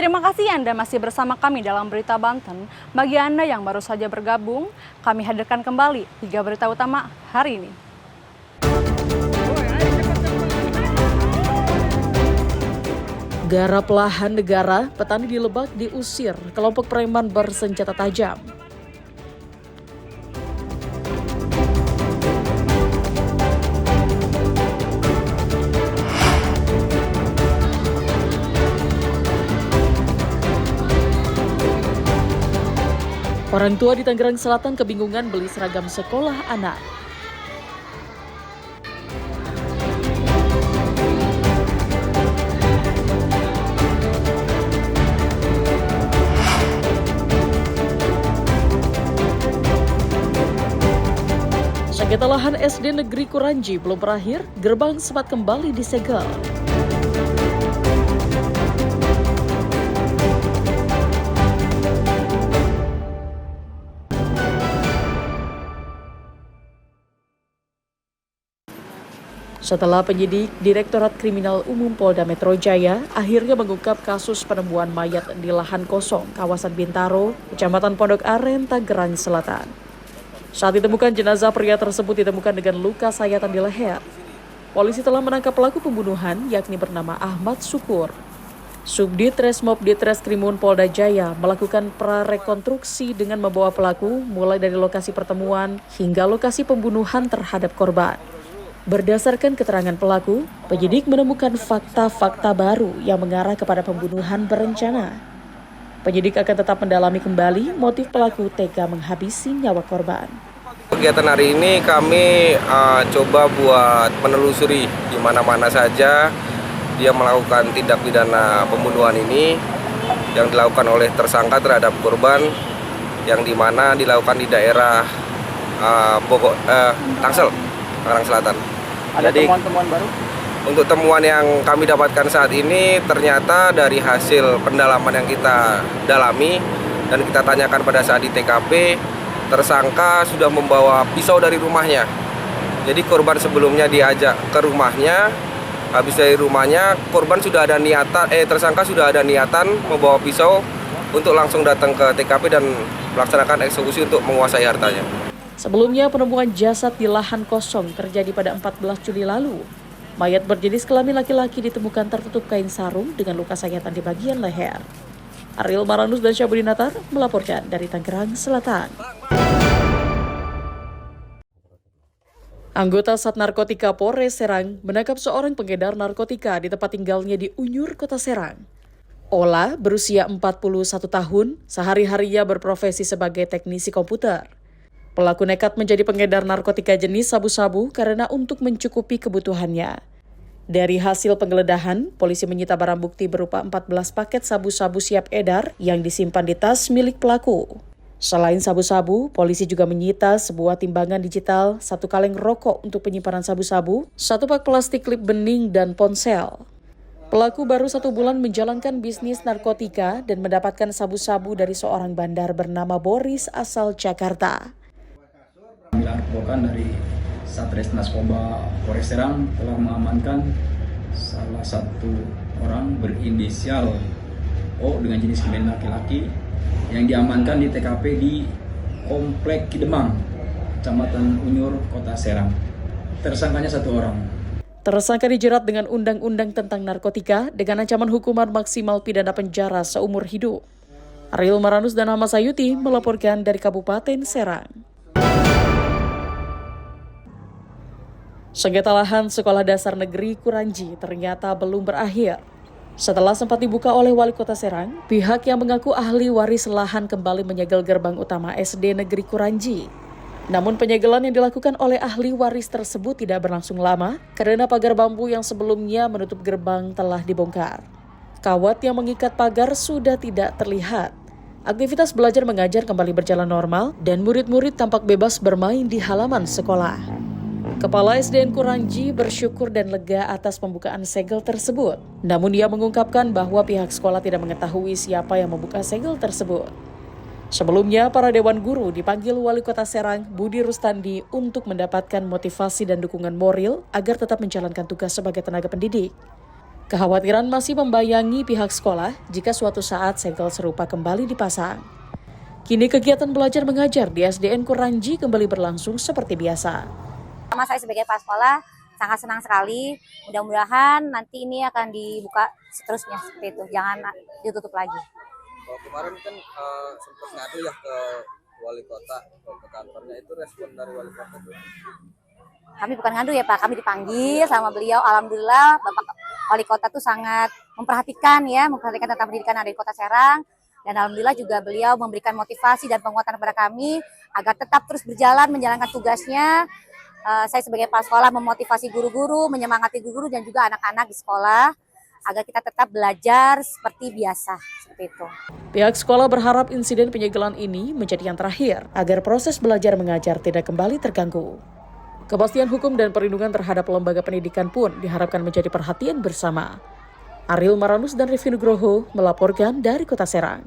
Terima kasih Anda masih bersama kami dalam Berita Banten. Bagi Anda yang baru saja bergabung, kami hadirkan kembali 3 berita utama hari ini. Garap lahan negara, petani di Lebak diusir kelompok preman bersenjata tajam. Orang tua di Tangerang Selatan kebingungan beli seragam sekolah anak. Sengketa lahan SD Negeri Kuranji belum berakhir, gerbang sempat kembali disegel. Setelah penyidik Direktorat Kriminal Umum Polda Metro Jaya akhirnya mengungkap kasus penemuan mayat di lahan kosong kawasan Bintaro, Kecamatan Pondok Aren, Tangerang Selatan. Saat ditemukan, jenazah pria tersebut ditemukan dengan luka sayatan di leher. Polisi telah menangkap pelaku pembunuhan yakni bernama Ahmad Syukur. Subdit Resmob Ditreskrimum Polda Jaya melakukan prarekonstruksi dengan membawa pelaku mulai dari lokasi pertemuan hingga lokasi pembunuhan terhadap korban. Berdasarkan keterangan pelaku, penyidik menemukan fakta-fakta baru yang mengarah kepada pembunuhan berencana. Penyidik akan tetap mendalami kembali motif pelaku tega menghabisi nyawa korban. Kegiatan hari ini kami coba buat menelusuri di mana-mana saja dia melakukan tindak pidana pembunuhan ini yang dilakukan oleh tersangka terhadap korban yang dimana dilakukan di daerah Tangsel, Tangerang Selatan. Ada Jadi, temuan-temuan baru? Untuk temuan yang kami dapatkan saat ini ternyata dari hasil pendalaman yang kita dalami dan kita tanyakan pada saat di TKP, tersangka sudah membawa pisau dari rumahnya. Jadi korban sebelumnya diajak ke rumahnya, habis dari rumahnya korban sudah ada niatan, tersangka sudah ada niatan membawa pisau untuk langsung datang ke TKP dan melaksanakan eksekusi untuk menguasai hartanya. Sebelumnya penemuan jasad di lahan kosong terjadi pada 14 Juli lalu. Mayat berjenis kelamin laki-laki ditemukan tertutup kain sarung dengan luka sayatan di bagian leher. Ariel Maranus dan Syabudinatar melaporkan dari Tangerang Selatan. Anggota Sat Narkotika Polres Serang menangkap seorang pengedar narkotika di tempat tinggalnya di Unyur, Kota Serang. Ola berusia 41 tahun, sehari-harinya berprofesi sebagai teknisi komputer. Pelaku nekat menjadi pengedar narkotika jenis sabu-sabu karena untuk mencukupi kebutuhannya. Dari hasil penggeledahan, polisi menyita barang bukti berupa 14 paket sabu-sabu siap edar yang disimpan di tas milik pelaku. Selain sabu-sabu, polisi juga menyita sebuah timbangan digital, 1 kaleng rokok untuk penyimpanan sabu-sabu, 1 pak plastik klip bening, dan ponsel. Pelaku baru 1 bulan menjalankan bisnis narkotika dan mendapatkan sabu-sabu dari seorang bandar bernama Boris asal Jakarta. Pemilihan kepokan dari Satres Narkoba Polres Serang telah mengamankan salah satu orang berinisial O dengan jenis kelamin laki-laki yang diamankan di TKP di Komplek Kidemang, Kecamatan Unyur, Kota Serang. Tersangkanya 1 orang. Tersangka dijerat dengan Undang-Undang tentang Narkotika dengan ancaman hukuman maksimal pidana penjara seumur hidup. Ariel Maranus dan Ahmad Sayuti melaporkan dari Kabupaten Serang. Sengketa lahan Sekolah Dasar Negeri Kuranji ternyata belum berakhir. Setelah sempat dibuka oleh Wali Kota Serang, pihak yang mengaku ahli waris lahan kembali menyegel gerbang utama SD Negeri Kuranji. Namun penyegelan yang dilakukan oleh ahli waris tersebut tidak berlangsung lama karena pagar bambu yang sebelumnya menutup gerbang telah dibongkar. Kawat yang mengikat pagar sudah tidak terlihat. Aktivitas belajar mengajar kembali berjalan normal dan murid-murid tampak bebas bermain di halaman sekolah. Kepala SDN Kuranji bersyukur dan lega atas pembukaan segel tersebut. Namun ia mengungkapkan bahwa pihak sekolah tidak mengetahui siapa yang membuka segel tersebut. Sebelumnya, para dewan guru dipanggil Wali Kota Serang, Budi Rustandi, untuk mendapatkan motivasi dan dukungan moral agar tetap menjalankan tugas sebagai tenaga pendidik. Kekhawatiran masih membayangi pihak sekolah jika suatu saat segel serupa kembali dipasang. Kini kegiatan belajar mengajar di SDN Kuranji kembali berlangsung seperti biasa. Sama saya sebagai kepala sekolah sangat senang sekali. Mudah-mudahan nanti ini akan dibuka seterusnya seperti itu, jangan ditutup lagi. Kalau kemarin kan sempat ngadu ya ke wali kota, ke kantornya, itu respon dari wali kota itu? Kami bukan ngadu ya Pak, kami dipanggil sama beliau. Alhamdulillah Bapak Wali Kota tuh sangat memperhatikan tentang pendidikan ada di Kota Serang. Dan alhamdulillah juga beliau memberikan motivasi dan penguatan kepada kami agar tetap terus berjalan menjalankan tugasnya. Saya sebagai kepala sekolah memotivasi guru-guru, menyemangati guru-guru dan juga anak-anak di sekolah agar kita tetap belajar seperti biasa, seperti itu. Pihak sekolah berharap insiden penyegelan ini menjadi yang terakhir agar proses belajar mengajar tidak kembali terganggu. Kepastian hukum dan perlindungan terhadap lembaga pendidikan pun diharapkan menjadi perhatian bersama. Ariel Maranus dan Revi Nugroho melaporkan dari Kota Serang.